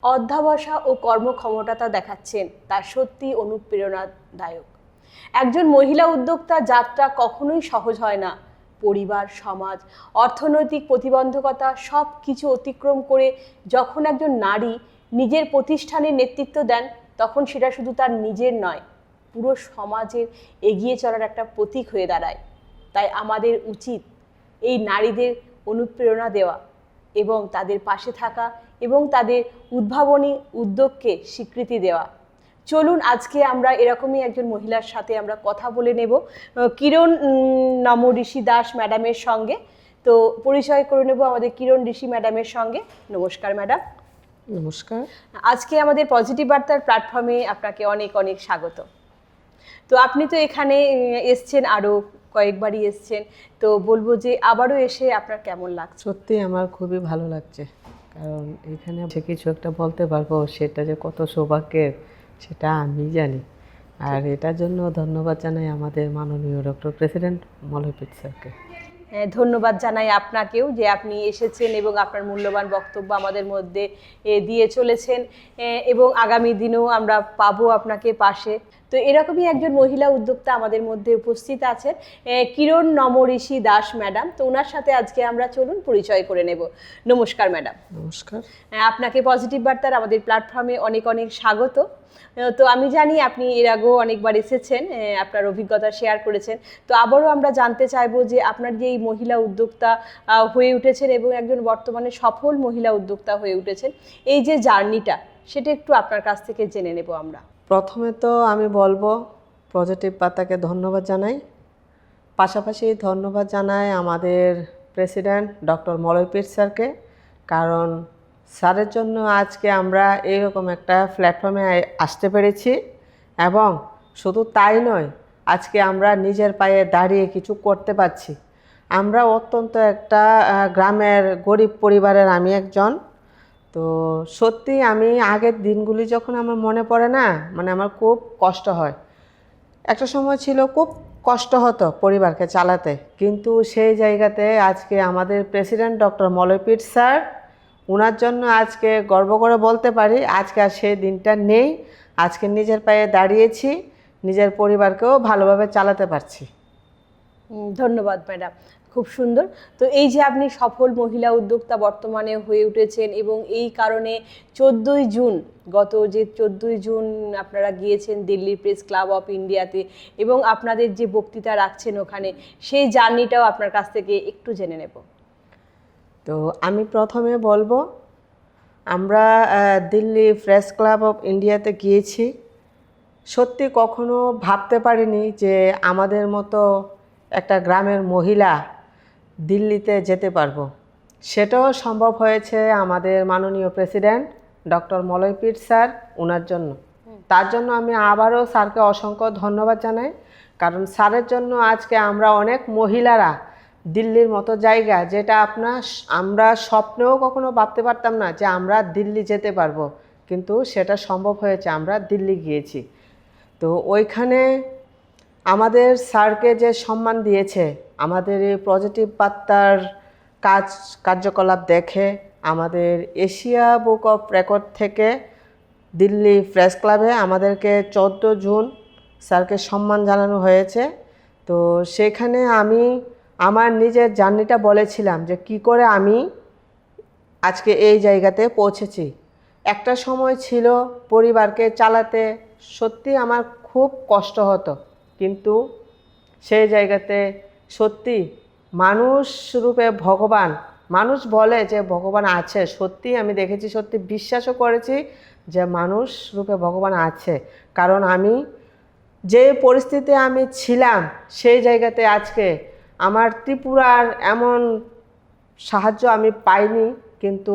অধ্যবসা ও কর্মক্ষমতা দেখাচ্ছেন, তা সত্যি অনুপ্রেরণাদায়ক। একজন মহিলা উদ্যোক্তা যাত্রা কখনোই সহজ হয় না। পরিবার, সমাজ, অর্থনৈতিক প্রতিবন্ধকতা সব কিছু অতিক্রম করে যখন একজন নারী নিজের প্রতিষ্ঠানের নেতৃত্ব দেন, তখন সেটা শুধু তার নিজের নয়, পুরো সমাজের এগিয়ে চলার একটা প্রতীক হয়ে দাঁড়ায়। তাই আমাদের উচিত এই নারীদের অনুপ্রেরণা দেওয়া এবং তাদের পাশে থাকা এবং তাদের উদ্ভাবনী উদ্যোগকে স্বীকৃতি দেওয়া। চলুন আজকে আমরা এরকমই একজন মহিলার সাথে আমরা কথা বলে নেব, কিরণ নম ঋষি দাস ম্যাডামের সঙ্গে। তো পরিচয় করে নেব আমাদের কিরণ ঋষি ম্যাডামের সঙ্গে। নমস্কার ম্যাডাম। নমস্কার। আজকে আমাদের পজিটিভ বার্তার প্ল্যাটফর্মে আপনাকে অনেক অনেক স্বাগত। তো আপনি তো এখানে এসছেন, আরও কয়েকবারই এসছেন, তো বলবো যে আবারও এসে আপনার কেমন লাগছে? সত্যি আমার খুবই ভালো লাগছে, কারণ এখানে কিছু একটা বলতে পারবো, সেটা যে কত সৌভাগ্যের সেটা আমি জানি। আর এটার জন্য ধন্যবাদ জানাই আমাদের মাননীয় ডক্টর প্রেসিডেন্ট মলয়পীঠ স্যারকে। ধন্যবাদ জানাই আপনাকেও যে আপনি এসেছেন এবং আপনার মূল্যবান বক্তব্য আমাদের মধ্যে দিয়ে চলেছেন, এবং আগামী দিনেও আমরা পাবো আপনাকে পাশে। তো এরকমই একজন মহিলা উদ্যোক্তা আমাদের মধ্যে উপস্থিত আছেন, কিরণ নম ঋষি দাস ম্যাডাম। তো ওনার সাথে আজকে আমরা চলুন পরিচয় করে নেব। নমস্কার ম্যাডাম। নমস্কার। আপনাকে পজিটিভ বার্তার আমাদের প্ল্যাটফর্মে অনেক অনেক স্বাগত। তো আমি জানি আপনি এর আগেও অনেকবার এসেছেন, আপনার অভিজ্ঞতা শেয়ার করেছেন। তো আবারও আমরা জানতে চাইবো যে আপনার যে এই মহিলা উদ্যোক্তা হয়ে উঠেছেন এবং একজন বর্তমানে সফল মহিলা উদ্যোক্তা হয়ে উঠেছেন, এই যে জার্নিটা, সেটা একটু আপনার কাছ থেকে জেনে নেব আমরা। প্রথমে তো আমি বলবো পজিটিভ বার্তাকে ধন্যবাদ জানাই, পাশাপাশি ধন্যবাদ জানাই আমাদের প্রেসিডেন্ট ডক্টর মলয়পীঠ স্যারকে, কারণ স্যারের জন্য আজকে আমরা এইরকম একটা প্ল্যাটফর্মে আসতে পেরেছি। এবং শুধু তাই নয়, আজকে আমরা নিজের পায়ে দাঁড়িয়ে কিছু করতে পারছি। আমরা অত্যন্ত একটা গ্রামের গরিব পরিবারের আমি একজন। তো সত্যি আমি আগের দিনগুলি যখন আমার মনে পড়ে না, মানে আমার খুব কষ্ট হয়। একটা সময় ছিল খুব কষ্ট হতো পরিবারকে চালাতে, কিন্তু সেই জায়গাতে আজকে আমাদের প্রেসিডেন্ট ডক্টর মলয়পীঠ স্যার, ওনার জন্য আজকে গর্ব করে বলতে পারি আজকে আর সেই দিনটা নেই। আজকে নিজের পায়ে দাঁড়িয়েছি, নিজের পরিবারকেও ভালোভাবে চালাতে পারছি। ধন্যবাদ ম্যাডাম, খুব সুন্দর। তো এই যে আপনি সফল মহিলা উদ্যোক্তা বর্তমানে হয়ে উঠেছেন এবং এই কারণে 14ই জুন, গত যে 14ই জুন আপনারা গিয়েছেন দিল্লি প্রেস ক্লাব অফ ইন্ডিয়াতে এবং আপনাদের যে বক্তৃতা রাখছেন ওখানে, সেই জার্নিটাও আপনার কাছ থেকে একটু জেনে নেব। তো আমি প্রথমে বলবো, আমরা দিল্লি প্রেস ক্লাব অফ ইন্ডিয়াতে গিয়েছি। সত্যি কখনো ভাবতে পারিনি যে আমাদের মতো একটা গ্রামের মহিলা দিল্লিতে যেতে পারবো। সেটাও সম্ভব হয়েছে আমাদের মাননীয় প্রেসিডেন্ট ডক্টর মলয়পীঠ স্যার, ওনার জন্য। তার জন্য আমি আবারও স্যারকে অসংখ্য ধন্যবাদ জানাই, কারণ স্যারের জন্য আজকে আমরা অনেক মহিলারা দিল্লির মতো জায়গা, যেটা আমরা স্বপ্নেও কখনো ভাবতে পারতাম না যে আমরা দিল্লি যেতে পারবো, কিন্তু সেটা সম্ভব হয়েছে, আমরা দিল্লি গিয়েছি। তো ওইখানে আমাদের স্যারকে যে সম্মান দিয়েছে, আমাদের এই পজিটিভ বার্তার কার্যকলাপ দেখে আমাদের এশিয়া বুক অফ রেকর্ড থেকে দিল্লি প্রেস ক্লাবে আমাদেরকে 14 জুন স্যারকে সম্মান জানানো হয়েছে। তো সেখানে আমি আমার নিজের জার্নিটা বলেছিলাম যে কি করে আমি আজকে এই জায়গাতে পৌঁছেছি। একটা সময় ছিল পরিবারকে চালাতে সত্যি আমার খুব কষ্ট হতো, কিন্তু সেই জায়গাতে সত্যি মানুষ রূপে ভগবান, মানুষ বলে যে ভগবান আছে, সত্যি আমি দেখেছি, সত্যি বিশ্বাসও করেছি যে মানুষ রূপে ভগবান আছে। কারণ আমি যে পরিস্থিতিতে আমি ছিলাম, সেই জায়গাতে আজকে আমার ত্রিপুরার এমন সাহায্য আমি পাইনি, কিন্তু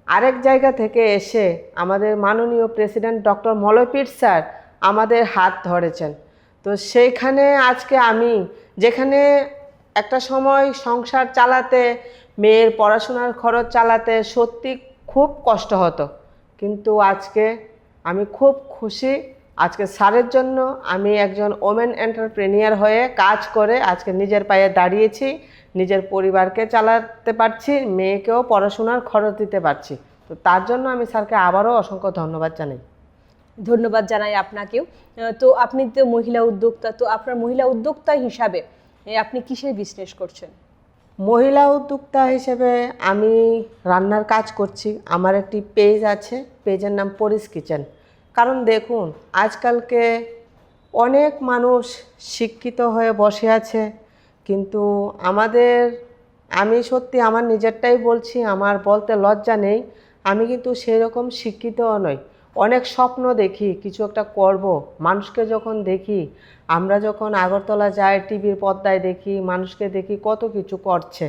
আরেক জায়গা থেকে এসে আমাদের মাননীয় প্রেসিডেন্ট ডক্টর মলয়পীঠ স্যার আমাদের হাত ধরেছেন। তো সেইখানে আজকে আমি, যেখানে একটা সময় সংসার চালাতে, মেয়ের পড়াশোনার খরচ চালাতে সত্যি খুব কষ্ট হতো, কিন্তু আজকে আমি খুব খুশি। আজকে স্যারের জন্য আমি একজন ওমেন এন্টারপ্রেনিয়ার হয়ে কাজ করে আজকে নিজের পায়ে দাঁড়িয়েছি, নিজের পরিবারকে চালাতে পারছি, মেয়েকেও পড়াশোনার খরচ দিতে পারছি। তো তার জন্য আমি স্যারকে আবারও অসংখ্য ধন্যবাদ জানাই। ধন্যবাদ জানাই আপনাকেও। তো আপনি তো মহিলা উদ্যোক্তা, তো আপনার মহিলা উদ্যোক্তা হিসাবে আপনি কিসের বিজনেস করছেন? মহিলা উদ্যোক্তা হিসেবে আমি রান্নার কাজ করছি। আমার একটি পেজ আছে, পেজের নাম পরিস কিচেন। কারণ দেখুন, আজকালকে অনেক মানুষ শিক্ষিত হয়ে বসে আছে, কিন্তু আমি সত্যি আমার নিজেরটাই বলছি, আমার বলতে লজ্জা নেই, আমি কিন্তু সেরকম শিক্ষিতও নই। অনেক স্বপ্ন দেখি কিছু একটা করব। মানুষকে যখন দেখি, আমরা যখন আগরতলা যাই, টিভির পর্দায় দেখি, মানুষকে দেখি কত কিছু করছে,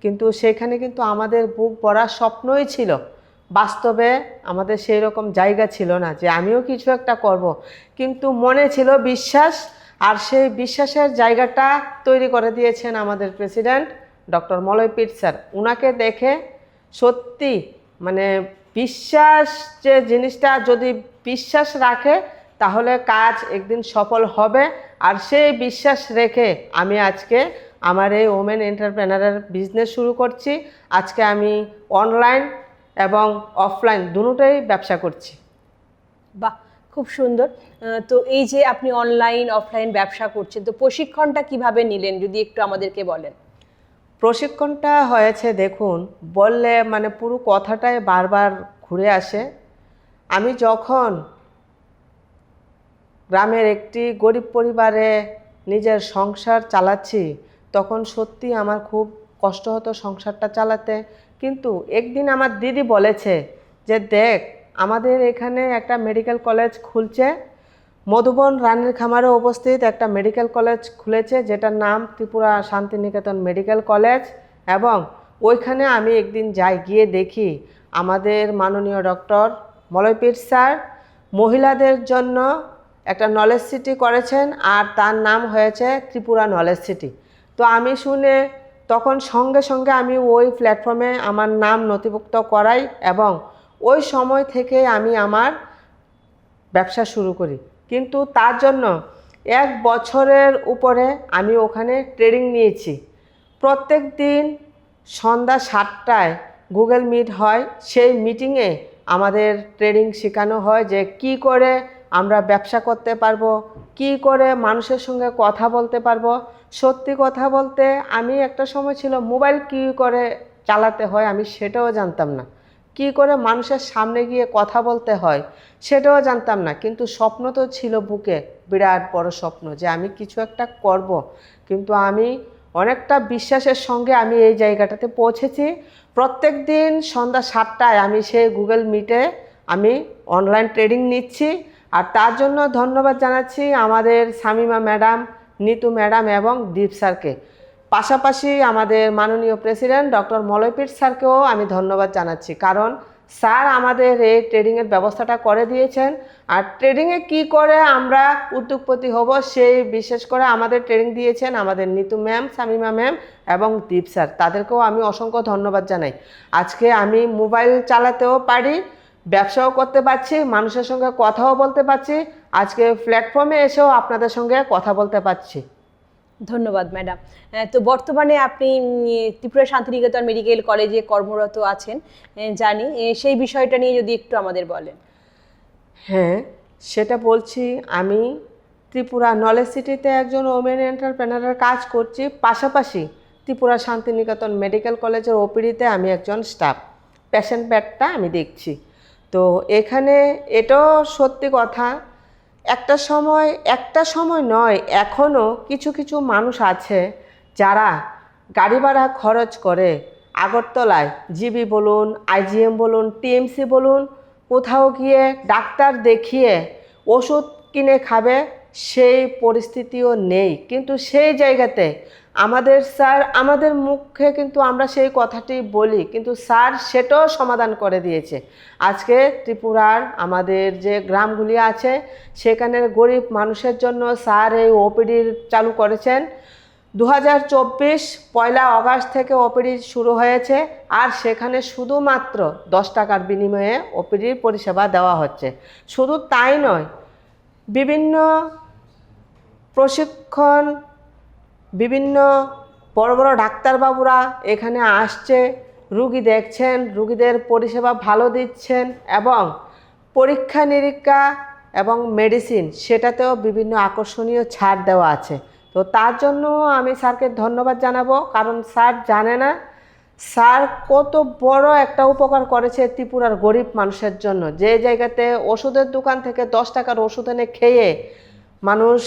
কিন্তু সেখানে কিন্তু আমাদের বুক ভরা স্বপ্নই ছিল। বাস্তবে আমাদের সেই রকম জায়গা ছিল না যে আমিও কিছু একটা করব, কিন্তু মনে ছিল বিশ্বাস, আর সেই বিশ্বাসের জায়গাটা তৈরি করে দিয়েছেন আমাদের প্রেসিডেন্ট ডক্টর মলয় পীর স্যার। উনাকে দেখে সত্যি মানে বিশ্বাস, যে জিনিসটা যদি বিশ্বাস রাখে তাহলে কাজ একদিন সফল হবে। আর সেই বিশ্বাস রেখে আমি আজকে আমার এই ওমেন এন্টারপ্রেনারের বিজনেস শুরু করছি। আজকে আমি অনলাইন এবং অফলাইন দুটোই ব্যবসা করছি। বাহ, খুব সুন্দর। তো এই যে আপনি অনলাইন অফলাইন ব্যবসা করছেন, তো প্রশিক্ষণটা কিভাবে নিলেন যদি একটু আমাদেরকে বলেন? প্রশিক্ষণটা হয়েছে, দেখুন বললে মানে পুরো কথাটাই বারবার ঘুরে আসে। আমি যখন গ্রামের একটি গরিব পরিবারে নিজের সংসার চালাচ্ছি, তখন সত্যি আমার খুব কষ্ট হতো সংসারটা চালাতে। কিন্তু একদিন আমার দিদি বলেছে যে দেখ, আমাদের এখানে একটা মেডিকেল কলেজ খুলছে, মধুবন রানীর খামারে অবস্থিত একটা মেডিকেল কলেজ খুলেছে, যেটার নাম ত্রিপুরা শান্তিনিকেতন মেডিকেল কলেজ। এবং ওইখানে আমি একদিন যাই, গিয়ে দেখি আমাদের মাননীয় ডক্টর মলয় পীর স্যার মহিলাদের জন্য একটা নলেজ সিটি করেছেন, আর তার নাম হয়েছে ত্রিপুরা নলেজ সিটি। তো আমি শুনে তখন সঙ্গে সঙ্গে আমি ওই প্ল্যাটফর্মে আমার নাম নথিভুক্ত করাই, এবং ওই সময় থেকে আমি আমার ব্যবসা শুরু করি। কিন্তু তার জন্য 1 বছরের উপরে আমি ওখানে ট্রেনিং নিয়েছি। প্রত্যেক দিন সন্ধ্যা 7টায় গুগল মিট হয়, সেই মিটিংয়ে আমাদের ট্রেনিং শেখানো হয় যে কি করে আমরা ব্যবসা করতে পারবো, কি করে মানুষের সঙ্গে কথা বলতে পারবো। সত্যি কথা বলতে, আমি একটা সময় ছিল মোবাইল কী করে চালাতে হয় আমি সেটাও জানতাম না, কি করে মানুষের সামনে গিয়ে কথা বলতে হয় সেটাও জানতাম না। কিন্তু স্বপ্ন তো ছিল বুকে, বিরাট বড় স্বপ্ন যে আমি কিছু একটা করব। কিন্তু আমি অনেকটা বিশ্বাসের সঙ্গে আমি এই জায়গাটাতে পৌঁছেছি। প্রত্যেক দিন সন্ধ্যা 7টায় আমি সেই গুগল মিটে আমি অনলাইন ট্রেনিং নিচ্ছি। আর তার জন্য ধন্যবাদ জানাচ্ছি আমাদের শামিমা ম্যাডাম, নিতু ম্যাডাম এবং দীপ স্যারকে। পাশাপাশি আমাদের মাননীয় প্রেসিডেন্ট ডক্টর মলয় পীর স্যারকেও আমি ধন্যবাদ জানাচ্ছি, কারণ স্যার আমাদের এই ট্রেডিংয়ের ব্যবস্থাটা করে দিয়েছেন। আর ট্রেডিংয়ে কি করে আমরা উদ্যোগপতি হব, সেই বিশেষ করে আমাদের ট্রেনিং দিয়েছেন আমাদের নিতু ম্যাম, শামিমা ম্যাম এবং দীপ স্যার। তাদেরকেও আমি অসংখ্য ধন্যবাদ জানাই। আজকে আমি মোবাইল চালাতেও পারি, ব্যবসাও করতে পারছি, মানুষের সঙ্গে কথাও বলতে পারছি, আজকে প্ল্যাটফর্মে এসেও আপনাদের সঙ্গে কথা বলতে পারছি। ধন্যবাদ ম্যাডাম। তো বর্তমানে আপনি ত্রিপুরা শান্তিনিকেতন মেডিকেল কলেজে কর্মরত আছেন জানি, সেই বিষয়টা নিয়ে যদি একটু আমাদের বলেন। হ্যাঁ, সেটা বলছি। আমি ত্রিপুরা নলেজ সিটিতে একজন ওমেন এন্টারপ্রেনারের কাজ করছি, পাশাপাশি ত্রিপুরা শান্তিনিকেতন মেডিকেল কলেজের ওপিডিতে আমি একজন স্টাফ, পেশেন্ট বেডটা আমি দেখছি। তো এখানে এটাও সত্যি কথা, একটা সময় নয়, এখনও কিছু কিছু মানুষ আছে যারা গাড়ি ভাড়া খরচ করে আগরতলায় জিবি বলুন, আইজিএম বলুন, টিএমসি বলুন, কোথাও গিয়ে ডাক্তার দেখিয়ে ওষুধ কিনে খাবে, সেই পরিস্থিতিও নেই। কিন্তু সেই জায়গাতে আমাদের স্যার, আমাদের মুখে কিন্তু আমরা সেই কথাটি বলি, কিন্তু স্যার সেটাও সমাধান করে দিয়েছে। আজকে ত্রিপুরার আমাদের যে গ্রামগুলি আছে সেখানের গরিব মানুষের জন্য স্যার এই ওপিডি চালু করেছেন। 2024 পয়লা আগস্ট থেকে ওপিডি শুরু হয়েছে, আর সেখানে শুধুমাত্র 10 টাকার বিনিময়ে ওপিডির পরিষেবা দেওয়া হচ্ছে। শুধু তাই নয়, বিভিন্ন প্রশিক্ষণ, বিভিন্ন বড় বড় ডাক্তারবাবুরা এখানে আসছে, রুগী দেখছেন, রুগীদের পরিষেবা ভালো দিচ্ছেন এবং পরীক্ষা নিরীক্ষা এবং মেডিসিন সেটাতেও বিভিন্ন আকর্ষণীয় ছাড় দেওয়া আছে। তো তার জন্য আমি স্যারকে ধন্যবাদ জানাবো, কারণ স্যার জানে না স্যার কত বড় একটা উপকার করেছে ত্রিপুরার গরিব মানুষের জন্য। যে জায়গাতে ওষুধের দোকান থেকে 10 টাকার ওষুধ এনে খেয়ে মানুষ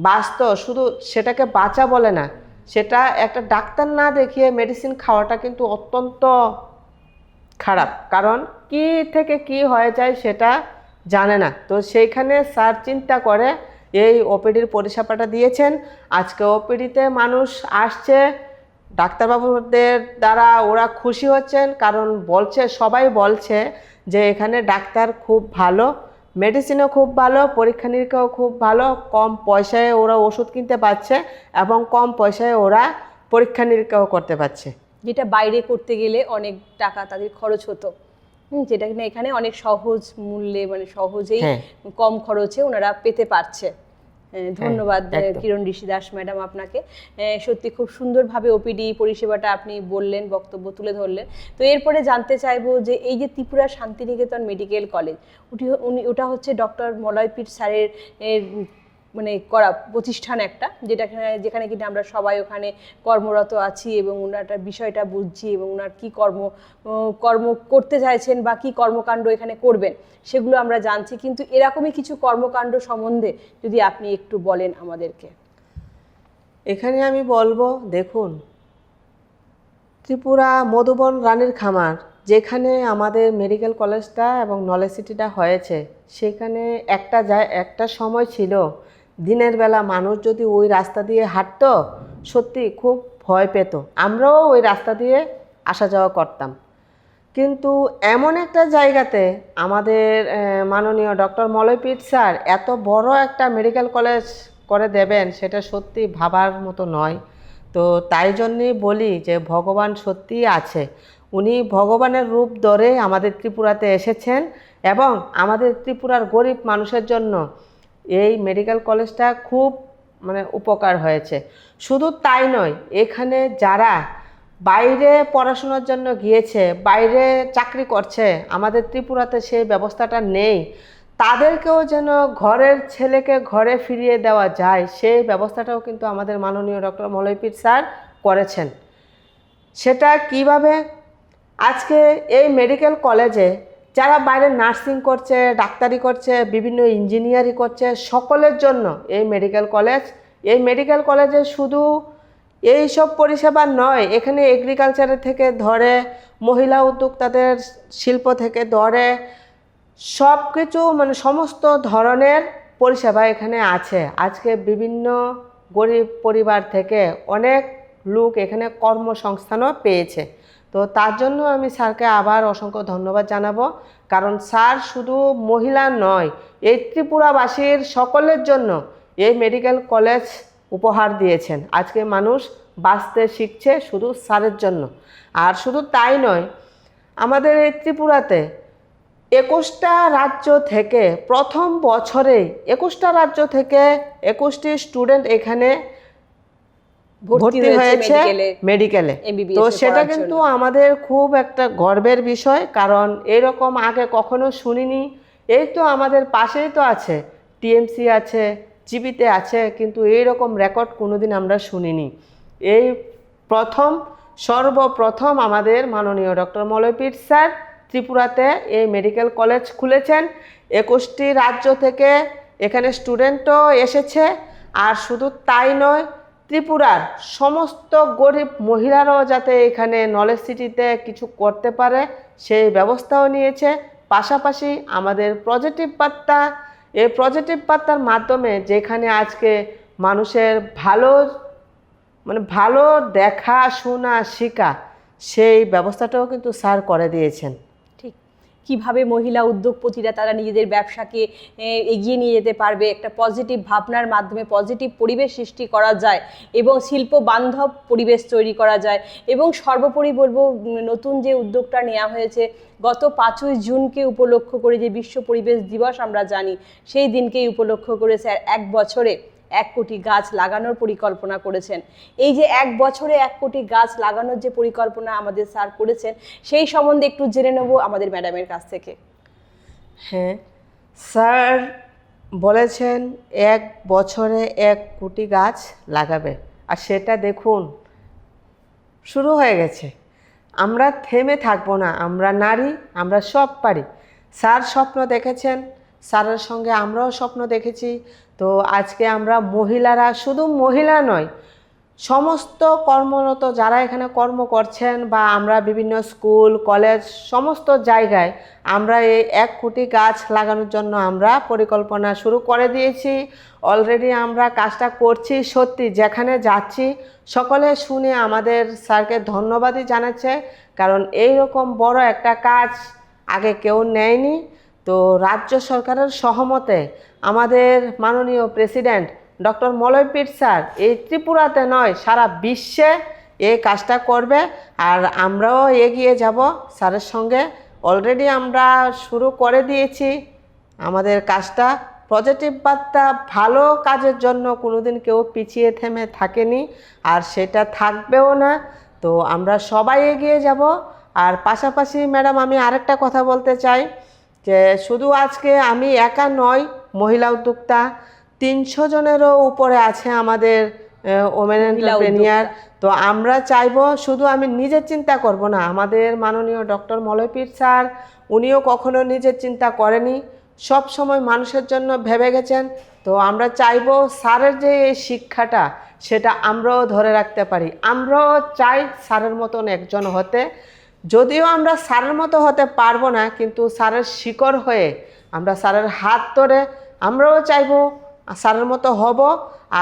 বাঁচত, শুধু সেটাকে বাঁচা বলে না, সেটা একটা ডাক্তার না দেখিয়ে মেডিসিন খাওয়াটা কিন্তু অত্যন্ত খারাপ, কারণ কি থেকে কি হয়ে যায় সেটা জানে না। তো সেইখানে স্যার চিন্তা করে এই ওপিডির পরিষেবাটা দিয়েছেন। আজকে ওপিডিতে মানুষ আসছে, ডাক্তারবাবুদের দ্বারা ওরা খুশি হচ্ছেন, কারণ সবাই বলছে যে এখানে ডাক্তার খুব ভালো, মেডিসিনও খুব ভালো, পরীক্ষা নিরীক্ষাও খুব ভালো, কম পয়সায় ওরা ওষুধ কিনতে পারছে এবং কম পয়সায় ওরা পরীক্ষা নিরীক্ষাও করতে পারছে, যেটা বাইরে করতে গেলে অনেক টাকা তাদের খরচ হতো। যেটা কিনা এখানে অনেক সহজ মূল্যে, মানে সহজেই কম খরচে ওনারা পেতে পারছে। ধন্যবাদ কিরণ ঋষি দাস ম্যাডাম আপনাকে। সত্যি খুব সুন্দরভাবে ওপিডি পরিষেবাটা আপনি বললেন, বক্তব্য তুলে ধরলেন। তো এরপরে জানতে চাইবো যে এই যে ত্রিপুরা শান্তিনিকেতন মেডিকেল কলেজ, ওটা হচ্ছে ডক্টর মলয়পীঠ স্যারের মানে করা প্রতিষ্ঠান একটা, যেখানে কিনা আমরা সবাই ওখানে কর্মরত আছি এবং ওনার বিষয়টা বুঝছি এবং ওনার কী কর্ম করতে চাইছেন বা কী কর্মকাণ্ড এখানে করবেন সেগুলো আমরা জানছি। কিন্তু এরকমই কিছু কর্মকাণ্ড সম্বন্ধে যদি আপনি একটু বলেন আমাদেরকে। এখানে আমি বলবো, দেখুন, ত্রিপুরা মধুবন রানীর খামার, যেখানে আমাদের মেডিকেল কলেজটা এবং নলেজ সিটিটা হয়েছে, সেখানে একটা সময় ছিল দিনের বেলা মানুষ যদি ওই রাস্তা দিয়ে হাঁটতো সত্যি খুব ভয় পেত। আমরাও ওই রাস্তা দিয়ে আসা যাওয়া করতাম। কিন্তু এমন একটা জায়গাতে আমাদের মাননীয় ডক্টর মলয়পীঠ স্যার এত বড় একটা মেডিকেল কলেজ করে দেবেন, সেটা সত্যি ভাবার মতো নয়। তো তাই জন্যেই বলি যে ভগবান সত্যিই আছে। উনি ভগবানের রূপ ধরে আমাদের ত্রিপুরাতে এসেছেন এবং আমাদের ত্রিপুরার গরিব মানুষের জন্য এই মেডিকেল কলেজটা খুব উপকার হয়েছে। শুধু তাই নয়, এখানে যারা বাইরে পড়াশোনার জন্য গিয়েছে, বাইরে চাকরি করছে, আমাদের ত্রিপুরাতে সেই ব্যবস্থাটা নেই, তাদেরকেও যেন ঘরের ছেলেকে ঘরে ফিরিয়ে দেওয়া যায়, সেই ব্যবস্থাটাও কিন্তু আমাদের মাননীয় ডক্টর মলয়পীঠ স্যার করেছেন। সেটা কিভাবে? আজকে এই মেডিকেল কলেজে যারা বাইরে নার্সিং করছে, ডাক্তারি করছে, বিভিন্ন ইঞ্জিনিয়ারিং করছে, সকলের জন্য এই মেডিকেল কলেজে শুধু এই সব পরিষেবা নয়, এখানে এগ্রিকালচারের থেকে ধরে মহিলা উদ্যোক্তাদের শিল্প থেকে ধরে সব কিছু সমস্ত ধরনের পরিষেবা এখানে আছে। আজকে বিভিন্ন গরিব পরিবার থেকে অনেক লোক এখানে কর্মসংস্থানও পেয়েছে। তো তার জন্য আমি স্যারকে আবার অসংখ্য ধন্যবাদ জানাবো, কারণ স্যার শুধু মহিলা নয়, এই ত্রিপুরাবাসীর সকলের জন্য এই মেডিকেল কলেজ উপহার দিয়েছেন। আজকে মানুষ বাঁচতে শিখছে শুধু স্যারের জন্য। আর শুধু তাই নয়, আমাদের এই ত্রিপুরাতে 21টা রাজ্য থেকে প্রথম বছরে 21টা রাজ্য থেকে 21টি স্টুডেন্ট এখানে ভর্তি হয়েছে মেডিকেলে। তো সেটা কিন্তু আমাদের খুব একটা গর্বের বিষয়, কারণ এরকম আগে কখনো শুনিনি। এই তো আমাদের পাশেই তো আছে, টিএমসি আছে, জিবিতে আছে, কিন্তু এইরকম রেকর্ড কোনোদিন আমরা শুনিনি। এই সর্বপ্রথম আমাদের মাননীয় ডক্টর মলয়পীঠ স্যার ত্রিপুরাতে এই মেডিকেল কলেজ খুলেছেন। 21টি রাজ্য থেকে এখানে স্টুডেন্টও এসেছে। আর শুধু তাই নয়, ত্রিপুরার সমস্ত গরিব মহিলারাও যাতে এখানে নলেজ সিটিতে কিছু করতে পারে সেই ব্যবস্থাও নিয়েছে। পাশাপাশি আমাদের পজিটিভ বার্তা, এই পজিটিভ বার্তার মাধ্যমে যেখানে আজকে মানুষের ভালো দেখা শোনা শেখা, সেই ব্যবস্থাটাও কিন্তু স্যার করে দিয়েছেন। ঠিক কিভাবে মহিলা উদ্যোগপতিরা তারা নিজেদের ব্যবসাকে এগিয়ে নিয়ে যেতে পারবে, একটা পজিটিভ ভাবনার মাধ্যমে পজিটিভ পরিবেশ সৃষ্টি করা যায় এবং শিল্প বান্ধব পরিবেশ তৈরি করা যায়। এবং সর্বোপরি বলবো, নতুন যে উদ্যোগটা নেওয়া হয়েছে গত 5ই জুনকে উপলক্ষ করে, যে বিশ্ব পরিবেশ দিবস আমরা জানি, সেই দিনকেই উপলক্ষ করে স্যার 1 বছরে 1 কোটি গাছ লাগানোর পরিকল্পনা করেছেন। এই যে 1 বছরে 1 কোটি গাছ লাগানোর যে পরিকল্পনা আমাদের স্যার করেছেন, সেই সম্বন্ধে একটু জেনে নেব আমাদের ম্যাডামের কাছ থেকে। হ্যাঁ, স্যার বলেছেন 1 বছরে 1 কোটি গাছ লাগাবে, আর সেটা দেখুন শুরু হয়ে গেছে। আমরা থেমে থাকবো না, আমরা নারী, আমরা সব পারি। স্যার স্বপ্ন দেখেছেন, স্যারের সঙ্গে আমরাও স্বপ্ন দেখেছি। তো আজকে আমরা মহিলারা, শুধু মহিলা নয়, সমস্ত কর্মরত যারা এখানে কর্ম করছেন, বা আমরা বিভিন্ন স্কুল কলেজ সমস্ত জায়গায় আমরা এই 1 কোটি গাছ লাগানোর জন্য আমরা পরিকল্পনা শুরু করে দিয়েছি। অলরেডি আমরা কাজটা করছি। সত্যি যেখানে যাচ্ছি সকলে শুনে আমাদের স্যারকে ধন্যবাদই জানাচ্ছে, কারণ এই রকম বড় একটা কাজ আগে কেউ নেয়নি। তো রাজ্য সরকারের সহমতে আমাদের মাননীয় প্রেসিডেন্ট ডক্টর মলয়পীর স্যার এই ত্রিপুরাতে নয়, সারা বিশ্বে এই কাজটা করবে, আর আমরাও এগিয়ে যাব স্যারের সঙ্গে। অলরেডি আমরা শুরু করে দিয়েছি আমাদের কাজটা। পজিটিভ বার্তা, ভালো কাজের জন্য কোনোদিন কেউ পিছিয়ে থেমে থাকেনি, আর সেটা থাকবেও না। তো আমরা সবাই এগিয়ে যাব। আর পাশাপাশি ম্যাডাম, আমি আরেকটা কথা বলতে চাই যে শুধু আজকে আমি একা নয়, মহিলা উদ্যোক্তা 300 জনেরও উপরে আছে আমাদের ওমেন এন্টারপ্রেনিয়ার। তো আমরা চাইবো, শুধু আমি নিজের চিন্তা করব না, আমাদের মাননীয় ডক্টর মলয়পীর স্যার উনিও কখনো নিজের চিন্তা করেনি, সব সময় মানুষের জন্য ভেবে গেছেন। তো আমরা চাইবো স্যারের যে এই শিক্ষাটা সেটা আমরাও ধরে রাখতে পারি। আমরাও চাই স্যারের মতন একজন হতে। যদিও আমরা স্যারের মতো হতে পারবো না, কিন্তু স্যারের শিকড় হয়ে আমরা স্যারের হাত ধরে আমরাও চাইবো স্যারের মতো হব।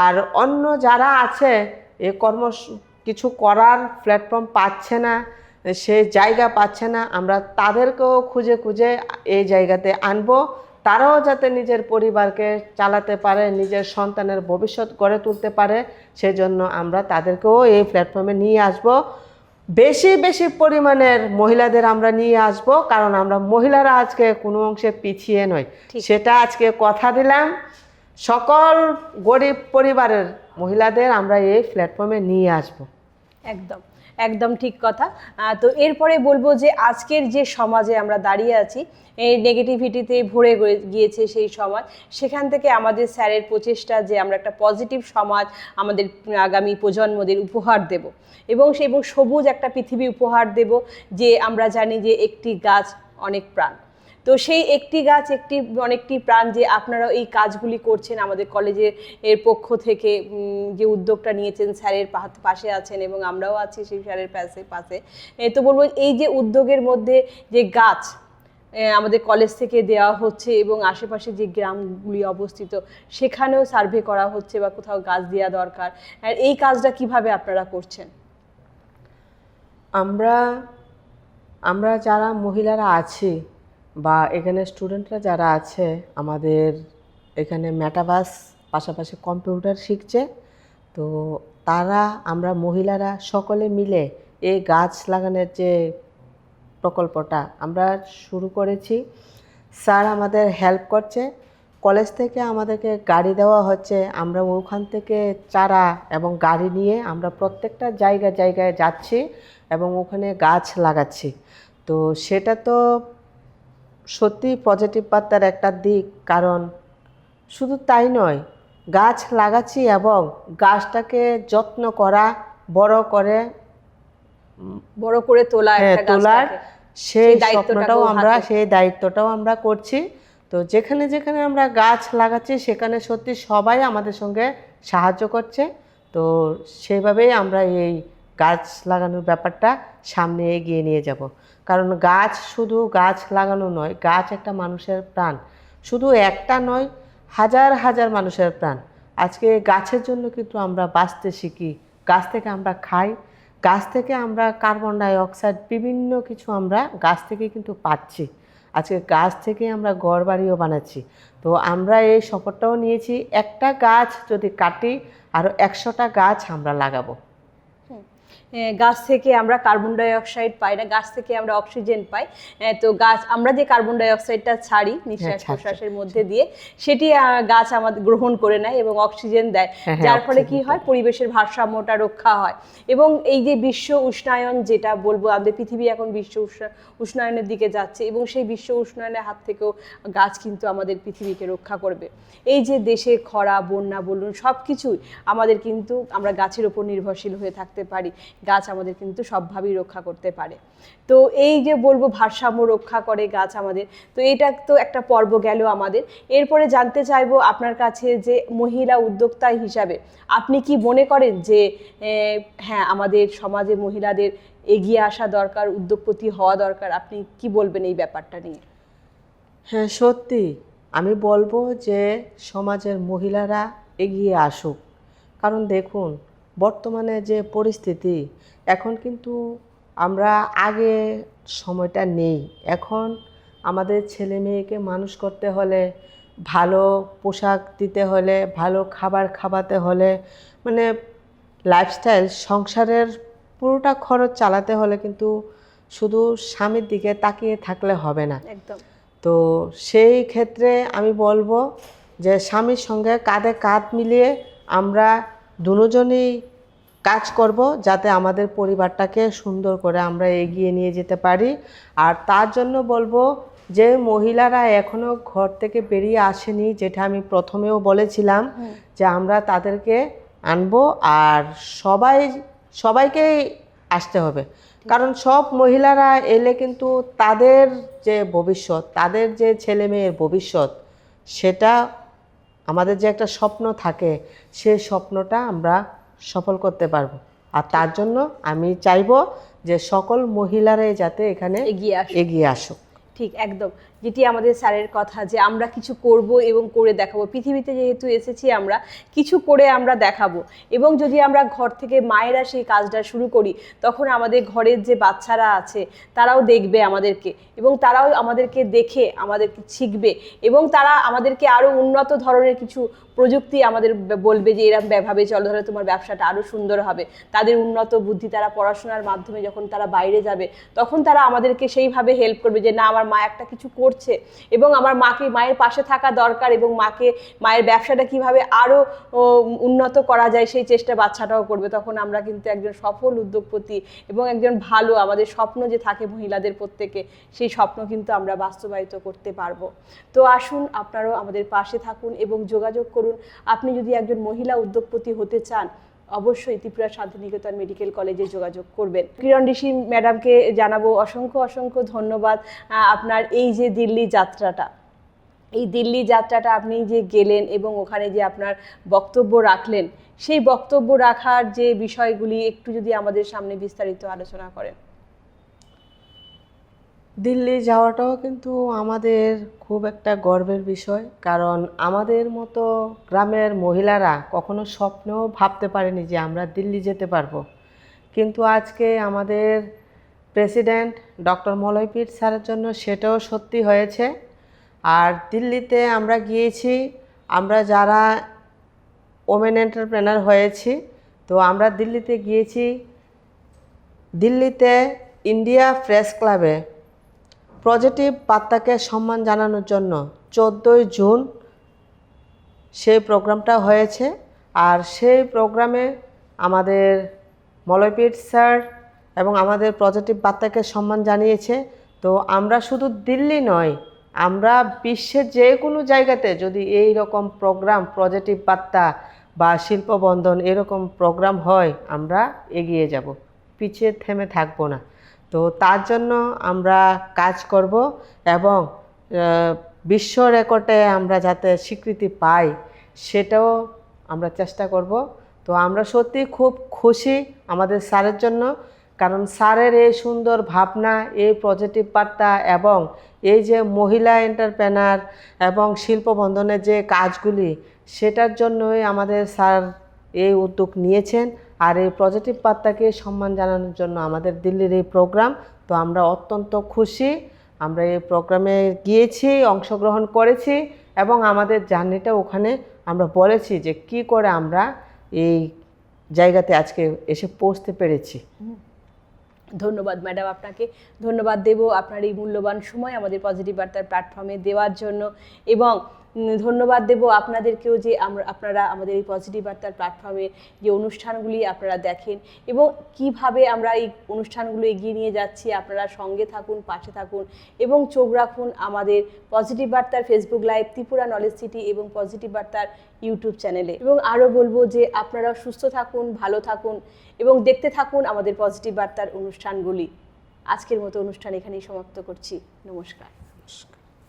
আর অন্য যারা আছে এ কিছু করার প্ল্যাটফর্ম পাচ্ছে না, সে জায়গা পাচ্ছে না, আমরা তাদেরকেও খুঁজে খুঁজে এই জায়গাতে আনবো। তারাও যাতে নিজের পরিবারকে চালাতে পারে, নিজের সন্তানের ভবিষ্যৎ গড়ে তুলতে পারে, সেজন্য আমরা তাদেরকেও এই প্ল্যাটফর্মে নিয়ে আসব। বেশি বেশি পরিমাণের মহিলাদের আমরা নিয়ে আসব, কারণ আমরা মহিলারা আজকে কোনো অংশে পিছিয়ে নই, সেটা আজকে কথা দিলাম। সকল গরিব পরিবারের মহিলাদের আমরা এই প্ল্যাটফর্মে নিয়ে আসব। একদম একদম ঠিক কথা। তো এরপরে বলবো যে আজকের যে সমাজে আমরা দাঁড়িয়ে আছি, এই নেগেটিভিটিতে ভরে গিয়েছে সেই সমাজ, সেখান থেকে আমাদের স্যারের প্রচেষ্টা যে আমরা একটা পজিটিভ সমাজ আমাদের আগামী প্রজন্মদের উপহার দেব, এবং সবুজ একটা পৃথিবী উপহার দেব। যে আমরা জানি যে একটি গাছ অনেক প্রাণ, তো সেই একটি গাছ অনেকটি প্রাণ, যে আপনারা এই কাজগুলি করছেন আমাদের কলেজের পক্ষ থেকে, যে উদ্যোগটা নিয়েছেন, স্যারের পাশে আছেন এবং আমরাও আছি সেই স্যারের পাশে। তো বলবো এই যে উদ্যোগের মধ্যে যে গাছ আমাদের কলেজ থেকে দেওয়া হচ্ছে, এবং আশেপাশে যে গ্রামগুলি অবস্থিত সেখানেও সার্ভে করা হচ্ছে বা কোথাও গাছ দেওয়া দরকার, আর এই কাজটা কিভাবে আপনারা করছেন? আমরা যারা মহিলারা আছি বা এখানে স্টুডেন্টরা যারা আছে, আমাদের এখানে মেটাভার্স পাশাপাশি কম্পিউটার শিখছে। তো আমরা মহিলারা সকলে মিলে এই গাছ লাগানোর যে প্রকল্পটা আমরা শুরু করেছি। স্যার আমাদের হেল্প করছে, কলেজ থেকে আমাদেরকে গাড়ি দেওয়া হচ্ছে, আমরা ওখান থেকে চারা এবং গাড়ি নিয়ে আমরা প্রত্যেকটা জায়গায় যাচ্ছি এবং ওখানে গাছ লাগাচ্ছি। তো সেটা তো সত্যি পজিটিভ বার্তার একটা দিক, কারণ শুধু তাই নয়, গাছ লাগাচ্ছি এবং গাছটাকে যত্ন করা, বড় করে তোলার সেই দায়িত্বটাও আমরা করছি। তো যেখানে যেখানে আমরা গাছ লাগাচ্ছি সেখানে সত্যি সবাই আমাদের সঙ্গে সাহায্য করছে। তো সেইভাবেই আমরা এই গাছ লাগানোর ব্যাপারটা সামনে এগিয়ে নিয়ে যাব। কারণ শুধু গাছ লাগানো নয়, গাছ একটা মানুষের প্রাণ, শুধু একটা নয়, হাজার হাজার মানুষের প্রাণ। আজকে গাছের জন্য কিন্তু আমরা বাঁচতে শিখি, গাছ থেকে আমরা খাই, গাছ থেকে আমরা কার্বন ডাই অক্সাইড বিভিন্ন কিছু আমরা গাছ থেকে কিন্তু পাচ্ছি। আজকে গাছ থেকে আমরা ঘরবাড়িও বানাচ্ছি। তো আমরা এই শপথটাও নিয়েছি, একটা গাছ যদি কাটি আরও 100টা গাছ আমরা লাগাবো। গাছ থেকে আমরা কার্বন ডাই অক্সাইড পাই না, গাছ থেকে আমরা অক্সিজেন পাই। তো গাছ আমরা যে কার্বন ডাই অক্সাইডটা ছাড়ি নিঃশ্বাস প্রশ্বাসের মধ্যে দিয়ে, সেটি গাছ আমাদের গ্রহণ করে নেয় এবং অক্সিজেন দেয়, যার ফলে কি হয়, পরিবেশের ভারসাম্যটা রক্ষা হয়। এবং এই যে বিশ্ব উষ্ণায়ন যেটা বলবো, আমাদের পৃথিবী এখন বিশ্ব উষ্ণায়নের দিকে যাচ্ছে, এবং সেই বিশ্ব উষ্ণায়নের হাত থেকেও গাছ কিন্তু আমাদের পৃথিবীকে রক্ষা করবে। এই যে দেশে খরা বন্যা বলুন, সব কিছুই আমাদের কিন্তু, আমরা গাছের ওপর নির্ভরশীল হয়ে থাকতে পারি, গাছ আমাদের কিন্তু সবভাবেই রক্ষা করতে পারে। তো এই যে বলবো ভারসাম্য রক্ষা করে গাছ আমাদের, তো এটা তো একটা পর্ব গেল আমাদের। এরপরে জানতে চাইবো আপনার কাছে যে মহিলা উদ্যোক্তা হিসাবে আপনি কি মনে করেন যে হ্যাঁ, আমাদের সমাজে মহিলাদের এগিয়ে আসা দরকার, উদ্যোগপতি হওয়া দরকার? আপনি কি বলবেন এই ব্যাপারটা নিয়ে? হ্যাঁ, সত্যি আমি বলবো যে সমাজের মহিলারা এগিয়ে আসুক। কারণ দেখুন, বর্তমানে যে পরিস্থিতি, এখন কিন্তু আমরা আগে সময়টা নেই। এখন আমাদের ছেলে মেয়েকে মানুষ করতে হলে, ভালো পোশাক দিতে হলে, ভালো খাবার খাওয়াতে হলে, মানে লাইফস্টাইল, সংসারের পুরোটা খরচ চালাতে হলে কিন্তু শুধু স্বামীর দিকে তাকিয়ে থাকলে হবে না। একদম। তো সেই ক্ষেত্রে আমি বলবো যে স্বামীর সঙ্গে কাঁধে কাঁধ মিলিয়ে আমরা দুজনেই কাজ করব, যাতে আমাদের পরিবারটাকে সুন্দর করে আমরা এগিয়ে নিয়ে যেতে পারি। আর তার জন্য বলবো যে মহিলারা এখনও ঘর থেকে বেরিয়ে আসেনি, যেটা আমি প্রথমেও বলেছিলাম, যে আমরা তাদেরকে আনবো, আর সবাইকেই আসতে হবে। কারণ সব মহিলারা এলে কিন্তু তাদের যে ভবিষ্যৎ, তাদের যে ছেলে মেয়ের ভবিষ্যৎ, সেটা আমাদের যে একটা স্বপ্ন থাকে, সেই স্বপ্নটা আমরা সফল করতে পারবো। আর তার জন্য আমি চাইবো যে সকল মহিলারাই যাতে এখানে এগিয়ে আসুক। ঠিক, একদম, যেটি আমাদের স্যারের কথা, যে আমরা কিছু করব এবং করে দেখাবো। পৃথিবীতে যেহেতু এসেছি, আমরা কিছু করে আমরা দেখাবো। এবং যদি আমরা ঘর থেকে মায়েরা সেই কাজটা শুরু করি, তখন আমাদের ঘরের যে বাচ্চারা আছে তারাও দেখবে আমাদেরকে, এবং তারাও আমাদেরকে দেখে আমাদেরকে শিখবে, এবং তারা আমাদেরকে আরও উন্নত ধরনের কিছু প্রযুক্তি আমাদের বলবে যে এরকম ভাবে চলো, ধরো তোমার ব্যবসাটা আরও সুন্দর হবে। তাদের উন্নত বুদ্ধি, তারা পড়াশোনার মাধ্যমে যখন তারা বাইরে যাবে, তখন তারা আমাদেরকে সেইভাবে হেল্প করবে যে না, আমার মা একটা কিছু করছে এবং আমার মায়ের পাশে থাকা দরকার, এবং মায়ের ব্যবসাটা কিভাবে আরও উন্নত করা যায় সেই চেষ্টা বাচ্চাটাও করবে। তখন আমরা কিন্তু একজন সফল উদ্যোগপতি এবং একজন ভালো, আমাদের স্বপ্ন যে থাকে মহিলাদের প্রত্যেকে, সেই স্বপ্ন কিন্তু আমরা বাস্তবায়িত করতে পারবো। তো আসুন, আপনারাও আমাদের পাশে থাকুন এবং যোগাযোগ করুন। আপনি যদি একজন মহিলা উদ্যোগপতি হতে চান, অবশ্যই ত্রিপুরা শান্তিনিকেতন মেডিকেল কলেজে যোগাযোগ করবেন। কিরণ ঋষি ম্যাডামকে জানাবো অসংখ্য ধন্যবাদ। আপনার এই যে দিল্লি যাত্রাটা আপনি যে গেলেন এবং ওখানে যে আপনার বক্তব্য রাখলেন, সেই বক্তব্য রাখার যে বিষয়গুলি একটু যদি আমাদের সামনে বিস্তারিত আলোচনা করেন। দিল্লি যাওয়াটাও কিন্তু আমাদের খুব একটা গর্বের বিষয়, কারণ আমাদের মতো গ্রামের মহিলারা কখনো স্বপ্নেও ভাবতে পারেনি যে আমরা দিল্লি যেতে পারবো। কিন্তু আজকে আমাদের প্রেসিডেন্ট ডক্টর মলয়পীঠ স্যারের জন্য সেটাও সত্যি হয়েছে। আর দিল্লিতে আমরা গিয়েছি, আমরা যারা ওমেন এন্টারপ্রেনার হয়েছি, তো আমরা দিল্লিতে গিয়েছি। দিল্লিতে ইন্ডিয়া প্রেস ক্লাবে পজিটিভ বার্তাকে সম্মান জানানোর জন্য 14ই জুন সেই প্রোগ্রামটা হয়েছে। আর সেই প্রোগ্রামে আমাদের মলয়পীঠ স্যার এবং আমাদের পজিটিভ বার্তাকে সম্মান জানিয়েছে। তো আমরা শুধু দিল্লি নয়, আমরা বিশ্বের যে কোনো জায়গাতে যদি এই রকম প্রোগ্রাম, পজিটিভ বার্তা বা শিল্পবন্ধন এরকম প্রোগ্রাম হয়, আমরা এগিয়ে যাব, পিছিয়ে থেমে থাকবো না। তো তার জন্য আমরা কাজ করব এবং বিশ্ব রেকর্ডে আমরা যাতে স্বীকৃতি পাই, সেটাও আমরা চেষ্টা করব। তো আমরা সত্যি খুব খুশি আমাদের স্যারের জন্য, কারণ স্যারের এই সুন্দর ভাবনা, এই পজিটিভ বার্তা এবং এই যে মহিলা এন্টারপ্রেনার এবং শিল্পবন্ধনের যে কাজগুলি, সেটার জন্যই আমাদের স্যার এই উদ্যোগ নিয়েছেন। আর এই পজিটিভ বার্তাকে সম্মান জানানোর জন্য আমাদের দিল্লির এই প্রোগ্রাম। তো আমরা অত্যন্ত খুশি, আমরা এই প্রোগ্রামে গিয়েছি, অংশগ্রহণ করেছি এবং আমাদের জার্নিটা ওখানে আমরা বলেছি যে কি করে আমরা এই জায়গাতে আজকে এসে পৌঁছতে পেরেছি। ধন্যবাদ ম্যাডাম আপনাকে, ধন্যবাদ দেব আপনার এই মূল্যবান সময় আমাদের পজিটিভ বার্তার প্ল্যাটফর্মে দেওয়ার জন্য, এবং ধন্যবাদ দেব আপনাদেরকেও যে আপনারা আমাদের এই পজিটিভ বার্তার প্ল্যাটফর্মে যে অনুষ্ঠানগুলি আপনারা দেখেন এবং কিভাবে আমরা এই অনুষ্ঠানগুলো এগিয়ে নিয়ে যাচ্ছি। আপনারা সঙ্গে থাকুন, পাশে থাকুন এবং চোখ রাখুন আমাদের পজিটিভ বার্তার Facebook live, Tripura knowledge city এবং পজিটিভ বার্তার ইউটিউব চ্যানেলে। এবং আরও বলবো যে আপনারা সুস্থ থাকুন, ভালো থাকুন এবং দেখতে থাকুন আমাদের পজিটিভ বার্তার অনুষ্ঠানগুলি। আজকের মতো অনুষ্ঠান এখানেই সমাপ্ত করছি। নমস্কার।